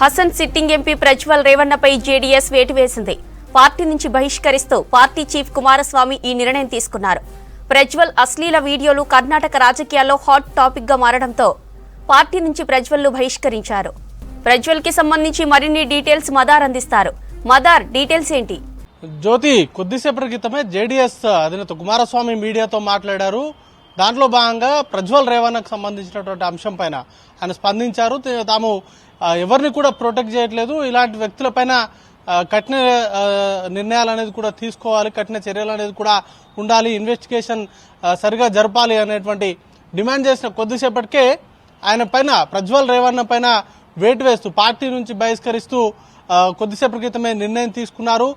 Hasan sitting MP Prajwal రేవన్నపై JDS వేటు వేసింది. పార్టీ నుంచి బహిష్కరిస్తూ పార్టీ చీఫ్ కుమారస్వామి ఈ నిర్ణయం తీసుకున్నారు. ప్రజ్వల్ అశ్లీల వీడియోలు కర్ణాటక రాజకీయాల్లో హాట్ టాపిక్ గా మారడంతో పార్టీ నుంచి ప్రజ్వల్ను బహిష్కరించారు. ప్రజ్వల్ కి సంబంధించి మరిన్ని డీటెయిల్స్ మదార్ అందిస్తారు. మదార్, డీటెయిల్స్ ఏంటి? జ్యోతి, కొద్దిసేపటి క్రితమే జేడీఎస్ అధినేత కుమారస్వామి మీడియాతో మాట్లాడారు. దాంట్లో భాగంగా ప్రజ్వల్ రేవన్నకు సంబంధించినటువంటి అంశం పైన ఆయన స్పందించారు. తాము ఎవరిని కూడా ప్రొటెక్ట్ చేయట్లేదు, ఇలాంటి వ్యక్తులపైన కఠిన నిర్ణయాలు అనేది కూడా తీసుకోవాలి, కఠిన చర్యలు అనేది కూడా ఉండాలి, ఇన్వెస్టిగేషన్ సరిగా జరపాలి అనేటువంటి డిమాండ్ చేసిన కొద్దిసేపటికే ఆయన పైన ప్రజ్వల్ రేవన్న పైన వేటు వేస్తూ పార్టీ నుంచి బహిష్కరిస్తూ కొద్దిసేపటి క్రితమే నిర్ణయం తీసుకున్నారు.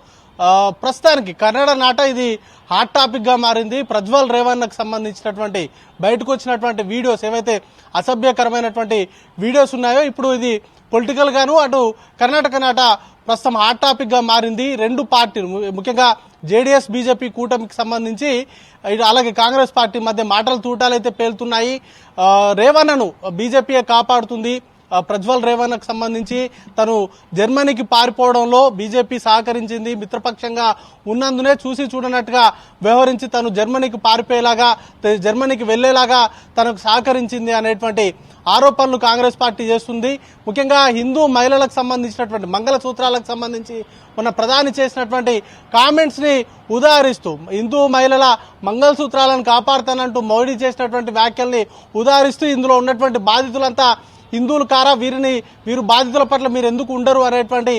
ప్రస్తుతానికి కన్నడ నాట ఇది హాట్ టాపిక్ గా మారింది. ప్రజ్వల్ రేవన్నకు సంబంధించినటువంటి బయటకు వచ్చినటువంటి వీడియోస్ ఏవైతే అసభ్యకరమైనటువంటి వీడియోస్ ఉన్నాయో ఇప్పుడు ఇది పొలిటికల్ గాను అటు కర్ణాటక నాట ప్రస్తుతం హాట్ టాపిక్ గా మారింది. రెండు పార్టీలు ముఖ్యంగా జేడీఎస్ బీజేపీ కూటమికి సంబంధించి అలాగే కాంగ్రెస్ పార్టీ మధ్య మాటల తూటాలైతే పేలుతున్నాయి. రేవన్నను బీజేపీయే కాపాడుతుంది. ప్రజ్వల్ రేవన్నకు సంబంధించి తను జర్మనీకి పారిపోవడంలో బీజేపీ సహకరించింది, మిత్రపక్షంగా ఉన్నందునే చూసి చూడనట్టుగా వ్యవహరించి తను జర్మనీకి పారిపోయేలాగా, జర్మనీకి వెళ్లేలాగా తనకు సహకరించింది అనేటువంటి ఆరోపణలు కాంగ్రెస్ పార్టీ చేస్తుంది. ముఖ్యంగా హిందూ మహిళలకు సంబంధించినటువంటి మంగళసూత్రాలకు సంబంధించి మొన్న ప్రధాని చేసినటువంటి కామెంట్స్ ని ఉదాహరిస్తూ హిందూ మహిళల మంగళసూత్రాలను కాపాడుతానంటూ మోడీ చేసినటువంటి వ్యాఖ్యల్ని ఉదాహరిస్తూ ఇందులో ఉన్నటువంటి బాధితులంతా హిందువులు కారా, వీరు బాధితుల పట్ల మీరు ఎందుకు ఉండరు అనేటువంటి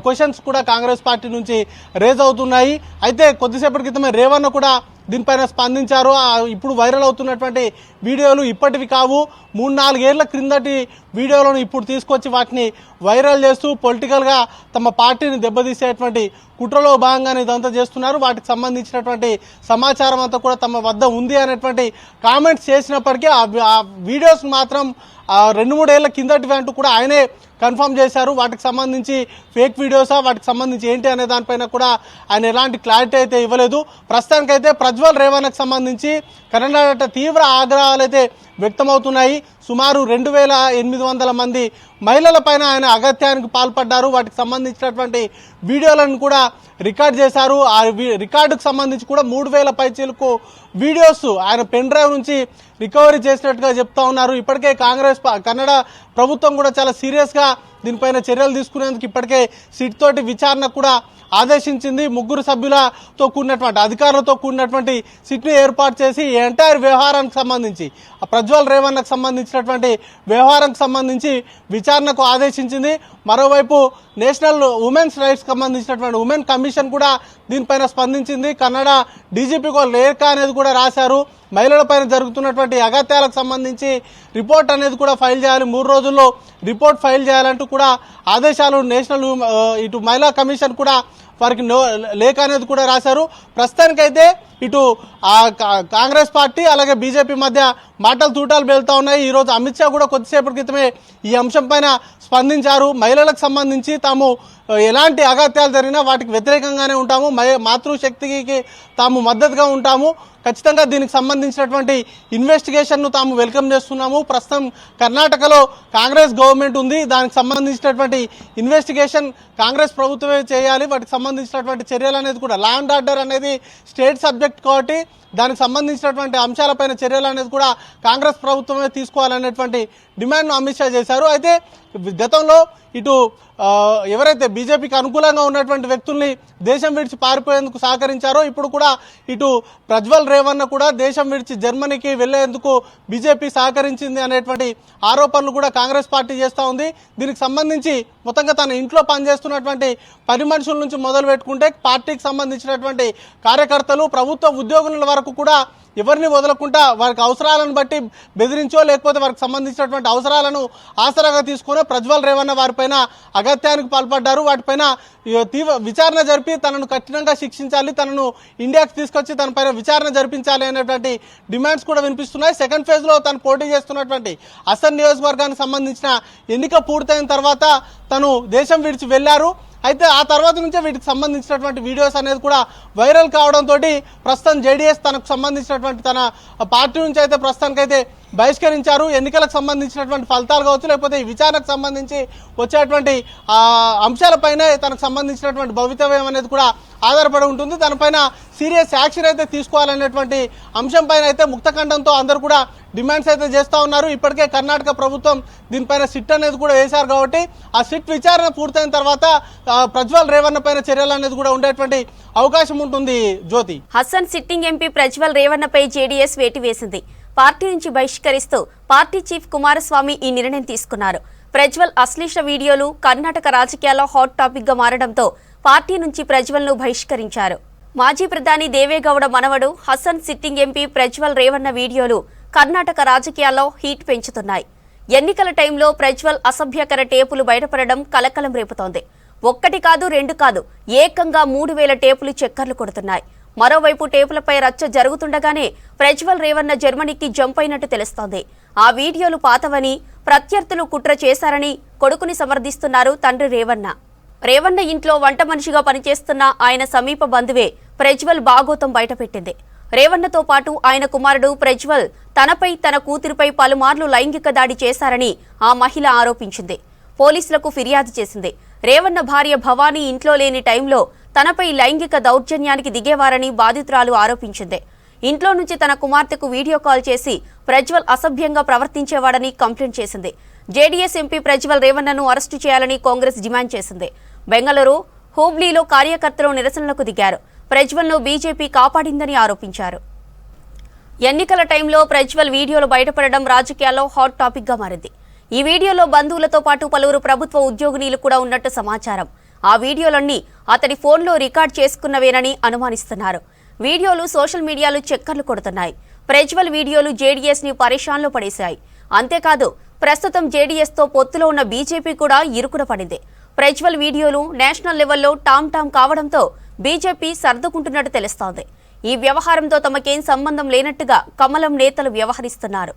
క్వశ్చన్స్ కూడా కాంగ్రెస్ పార్టీ నుంచి రేజ్ అవుతున్నాయి. అయితే కొద్దిసేపటి క్రితమే రేవన్న కూడా దీనిపైన స్పందించారు. ఇప్పుడు వైరల్ అవుతున్నటువంటి వీడియోలు ఇప్పటివి కావు, 3-4 ఏళ్ల క్రిందటి వీడియోలను ఇప్పుడు తీసుకొచ్చి వాటిని వైరల్ చేస్తూ పొలిటికల్ గా తమ పార్టీని దెబ్బతీసేటువంటి కుట్రలో భాగంగానే ఇదంతా చేస్తున్నారు. వాటికి సంబంధించినటువంటి సమాచారం అంతా కూడా తమ వద్ద ఉంది అనేటువంటి కామెంట్స్ చేసినప్పటికీ ఆ వీడియోస్ మాత్రం 2-3 ఏళ్ల కిందటివి అంటూ కూడా ఆయనే కన్ఫర్మ్ చేశారు. వాటికి సంబంధించి ఫేక్ వీడియోసా, వాటికి సంబంధించి ఏంటి అనే దానిపైన కూడా ఆయన ఎలాంటి క్లారిటీ అయితే ఇవ్వలేదు. ప్రస్తుతానికైతే ప్రజ్వల్ రేవన్నకు సంబంధించి కర్ణాటక తీవ్ర ఆగ్రహాలు అయితే వ్యక్తమవుతున్నాయి. సుమారు 2800 మంది మహిళల పైన ఆయన అగత్యానికి పాల్పడ్డారు. వాటికి సంబంధించినటువంటి వీడియోలను కూడా రికార్డ్ చేశారు. ఆ రికార్డుకు సంబంధించి కూడా 3000 పైచీలకు వీడియోస్ ఆయన పెన్ డ్రైవ్ నుంచి రికవరీ చేసినట్టుగా చెప్తా ఉన్నారు. ఇప్పటికే కన్నడ ప్రభుత్వం కూడా చాలా సీరియస్ గా దీనిపైన చర్యలు తీసుకునేందుకు ఇప్పటికే సిట్ తోటి విచారణ కూడా ఆదేశించింది. 3 సభ్యులతో కూడినటువంటి అధికారులతో కూడినటువంటి సిట్ ని ఏర్పాటు చేసి ఎంటైర్ వ్యవహారానికి సంబంధించి ప్రజ్వల్ రేవన్నకు సంబంధించినటువంటి వ్యవహారానికి సంబంధించి విచారణకు ఆదేశించింది. మరోవైపు నేషనల్ ఉమెన్స్ రైట్స్ సంబంధించినటువంటి ఉమెన్ కమిషన్ కూడా దీనిపైన స్పందించింది. కన్నడ డీజీపీకి లేఖ అనేది కూడా రాశారు. మహిళలపైన జరుగుతున్నటువంటి అగత్యాలకు సంబంధించి రిపోర్ట్ అనేది కూడా ఫైల్ చేయాలి, 3 రోజుల్లో రిపోర్ట్ ఫైల్ చేయాలంటూ కూడా ఆదేశాలు నేషనల్ ఇటు మహిళా కమిషన్ కూడా వారికి లేఖ అనేది కూడా రాశారు. ప్రస్తుతానికైతే ఇటు కాంగ్రెస్ పార్టీ అలాగే బీజేపీ మధ్య మాటలు తూటాలు పేలుతా ఉన్నాయి. ఈ రోజు అమిత్ షా కూడా కొద్దిసేపటి క్రితమే ఈ అంశం పైన స్పందించారు. మహిళలకు సంబంధించి తాము ఎలాంటి అగత్యాలు జరిగినా వాటికి వ్యతిరేకంగానే ఉంటాము, మాతృశక్తికి తాము మద్దతుగా ఉంటాము, ఖచ్చితంగా దీనికి సంబంధించినటువంటి ఇన్వెస్టిగేషన్ ను తాము వెల్కమ్ చేస్తున్నాము. ప్రస్తుతం కర్ణాటకలో కాంగ్రెస్ గవర్నమెంట్ ఉంది, దానికి సంబంధించినటువంటి ఇన్వెస్టిగేషన్ కాంగ్రెస్ ప్రభుత్వమే చేయాలి. వాటికి సంబంధించినటువంటి చర్యలు అనేది కూడా లా అండ్ ఆర్డర్ అనేది స్టేట్ సబ్జెక్ట్ కాబట్టి దానికి సంబంధించినటువంటి అంశాలపైన చర్యలు అనేది కూడా కాంగ్రెస్ ప్రభుత్వమే తీసుకోవాలనేటువంటి డిమాండ్ను అమిత్ షా చేశారు. అయితే గతంలో ఇటు ఎవరైతే బీజేపీకి అనుకూలంగా ఉన్నటువంటి వ్యక్తుల్ని దేశం విడిచి పారిపోయేందుకు సహకరించారో ఇప్పుడు కూడా ఇటు ప్రజ్వల్ రేవన్న కూడా దేశం విడిచి జర్మనీకి వెళ్లేందుకు బీజేపీ సహకరించింది అనేటువంటి ఆరోపణలు కూడా కాంగ్రెస్ పార్టీ చేస్తూ ఉంది. దీనికి సంబంధించి మొత్తంగా తన ఇంట్లో పనిచేస్తున్నటువంటి 10 మనుషుల నుంచి మొదలు పెట్టుకుంటే పార్టీకి సంబంధించినటువంటి కార్యకర్తలు, ప్రభుత్వ ఉద్యోగుల వరకు కూడా ఎవరిని వదలకుండా వారికి అవసరాలను బట్టి బెదిరించో లేకపోతే వారికి సంబంధించినటువంటి అవసరాలను ఆసరాగా తీసుకుని ప్రజ్వల్ రేవన్న వారిపైన అగత్యానికి పాల్పడ్డారు. వాటిపైన తీవ్ర విచారణ జరిపి తనను కఠినంగా శిక్షించాలి, తనను ఇండియాకి తీసుకొచ్చి తనపైన విచారణ జరిపించాలి అనేటువంటి డిమాండ్స్ కూడా వినిపిస్తున్నాయి. సెకండ్ ఫేజ్ లో తను పోటీ చేస్తున్నటువంటి హసన్ నియోజకవర్గానికి సంబంధించిన ఎన్నిక పూర్తయిన తర్వాత తను దేశం విడిచి వెళ్లారు. అయితే ఆ తర్వాత నుంచే వీటికి సంబంధించినటువంటి వీడియోస్ అనేది కూడా వైరల్ కావడంతో ప్రస్తుతం జేడీఎస్ తనకు సంబంధించినటువంటి తన పార్టీ నుంచి అయితే ప్రస్తుతానికైతే బహిష్కరించారు. ఎన్నికలకు సంబంధించినటువంటి ఫలితాలు కావచ్చు, లేకపోతే ఈ విచారణకు సంబంధించి వచ్చేటువంటి అంశాలపైనే తనకు సంబంధించినటువంటి భవితవ్యం అనేది కూడా ఆధారపడి ఉంటుంది. దానిపైన సీరియస్ యాక్షన్ అయితే తీసుకోవాలనేటువంటి అంశం పైన అయితే ముక్తఖండంతో అందరూ కూడా డిమాండ్స్ అయితే చేస్తూ ఉన్నారు. ఇప్పటికే కర్ణాటక ప్రభుత్వం దీనిపైన సిట్ అనేది కూడా వేశారు కాబట్టి ఆ సిట్ విచారణ పూర్తయిన తర్వాత ప్రజ్వల్ రేవన్న పైన చర్యలు అనేది కూడా ఉండేటువంటి అవకాశం ఉంటుంది. జ్యోతి, హసన్ సిట్టింగ్ ఎంపీ ప్రజ్వల్ రేవన్నపై జేడీఎస్ వేటు వేసింది. పార్టీ నుంచి బహిష్కరిస్తూ పార్టీ చీఫ్ కుమారస్వామి ఈ నిర్ణయం తీసుకున్నారు. ప్రజ్వల్ అశ్లీల వీడియోలు కర్ణాటక రాజకీయాల్లో హాట్ టాపిక్ గా మారడంతో పార్టీ నుంచి ప్రజ్వల్ ను బహిష్కరించారు. మాజీ ప్రధాని దేవేగౌడ మనవడు హసన్ సిట్టింగ్ ఎంపీ ప్రజ్వల్ రేవన్న వీడియోలు కర్ణాటక రాజకీయాల్లో హీట్ పెంచుతున్నాయి. ఎన్నికల టైంలో ప్రజ్వల్ అసభ్యకర టేపులు బయటపడడం కలకలం రేపుతోంది. ఒక్కటి కాదు, రెండు కాదు, ఏకంగా 3000 టేపులు చక్కర్లు కొడుతున్నాయి. మరోవైపు టేపులపై రచ్చ జరుగుతుండగానే ప్రజ్వల్ రేవన్న జర్మనీకి జంప్ అయినట్టు తెలుస్తోంది. ఆ వీడియోలు పాతవని, ప్రత్యర్థులు కుట్ర చేశారని కొడుకుని సమర్థిస్తున్నారు తండ్రి రేవన్న. రేవన్న ఇంట్లో వంట మనిషిగా పనిచేస్తున్న ఆయన సమీప బంధువే ప్రజ్వల్ బాగోతం బయటపెట్టింది. రేవన్నతో పాటు ఆయన కుమారుడు ప్రజ్వల్ తనపై, తన కూతురిపై పలుమార్లు లైంగిక దాడి చేశారని ఆ మహిళ ఆరోపించింది. పోలీసులకు ఫిర్యాదు చేసింది. రేవన్న భార్య భవానీ ఇంట్లో లేని టైంలో తనపై లైంగిక దౌర్జన్యానికి దిగేవారని బాధితురాలు ఆరోపించింది. ఇంట్లో నుంచి తన కుమార్తెకు వీడియో కాల్ చేసి ప్రజ్వల్ అసభ్యంగా ప్రవర్తించేవాడని కంప్లైంట్ చేసింది. జేడీఎస్ ఎంపీ ప్రజ్వల్ రేవన్నను అరెస్టు చేయాలని కాంగ్రెస్ డిమాండ్ చేసింది. బెంగళూరు, హూబ్లీలో కార్యకర్తలు నిరసనలకు దిగారు. ప్రజ్వల్ను బీజేపీ కాపాడిందని ఆరోపించారు. ఎన్నికల టైంలో ప్రజ్వల్ వీడియోలు బయటపడడం రాజకీయాల్లో హాట్ టాపిక్ గా మారింది. ఈ వీడియోలో బంధువులతో పాటు పలువురు ప్రభుత్వ ఉద్యోగినీలు కూడా ఉన్నట్టు సమాచారం. ఆ వీడియోలన్నీ అతడి ఫోన్లో రికార్డ్ చేసుకున్నవేనని అనుమానిస్తున్నారు. వీడియోలు సోషల్ మీడియాలో చక్కర్లు కొడుతున్నాయి. ప్రజ్వల్ వీడియోలు జేడీఎస్ ని పరేషాన్లో పడేశాయి. అంతేకాదు, ప్రస్తుతం జేడీఎస్ తో పొత్తులో ఉన్న బీజేపీ కూడా ఇరుకున పడింది. ప్రజ్వల్ వీడియోలు నేషనల్ లెవెల్లో టామ్ కావడంతో బీజేపీ సర్దుకుంటున్నట్టు తెలుస్తోంది. ఈ వ్యవహారంతో తమకేం సంబంధం లేనట్టుగా కమలం నేతలు వ్యవహరిస్తున్నారు.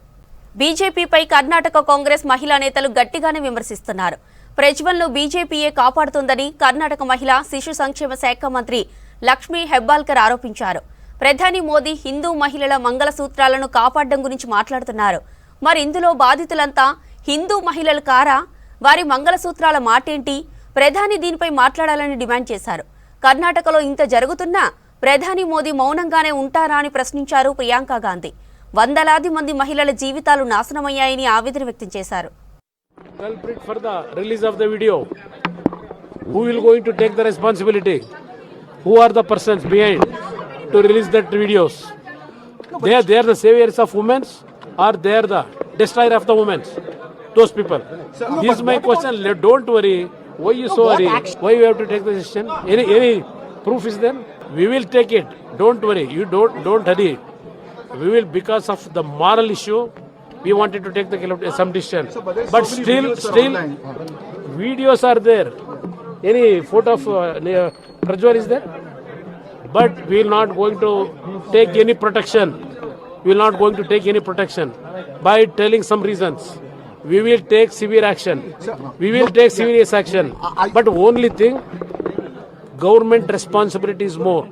బీజేపీపై కర్ణాటక కాంగ్రెస్ మహిళా నేతలు గట్టిగానే విమర్శిస్తున్నారు. ప్రజ్వల్ను బీజేపీయే కాపాడుతుందని కర్ణాటక మహిళా శిశు సంక్షేమ శాఖ మంత్రి లక్ష్మీ హెబ్బాల్కర్ ఆరోపించారు. ప్రధాని మోదీ హిందూ మహిళల మంగళసూత్రాలను కాపాడడం గురించి మాట్లాడుతున్నారు. మరి ఇందులో బాధితులంతా హిందూ మహిళలు కారా? వారి మంగళసూత్రాల మాటేంటి? ప్రధాని దీనిపై మాట్లాడాలని డిమాండ్ చేశారు. కర్ణాటకలో ఇంత జరుగుతున్నా ప్రధాని మోదీ మౌనంగానే ఉంటారా అని ప్రశ్నించారు ప్రియాంక గాంధీ. వందలాది మంది మహిళల జీవితాలు నాశనమయ్యాయని ఆవేదన వ్యక్తం చేశారు. Culprit for the release of the video. Who will going to take the responsibility? Who are the persons behind to release that videos? They are the saviors of women, or they are the destroyer of the women? Those people. This is my question. Don't worry. Why you so worry? Why you have to take the decision? Any proof is there? We will take it. Don't worry. You don't hurry. We will, because of the moral issue, we wanted to take some decision. But still, videos are there. Any photo of Prajwal is there? But we will not going to take any protection. We will not going to take any protection by telling some reasons. We will take severe action. We will take serious action. But only thing, government responsibility is more.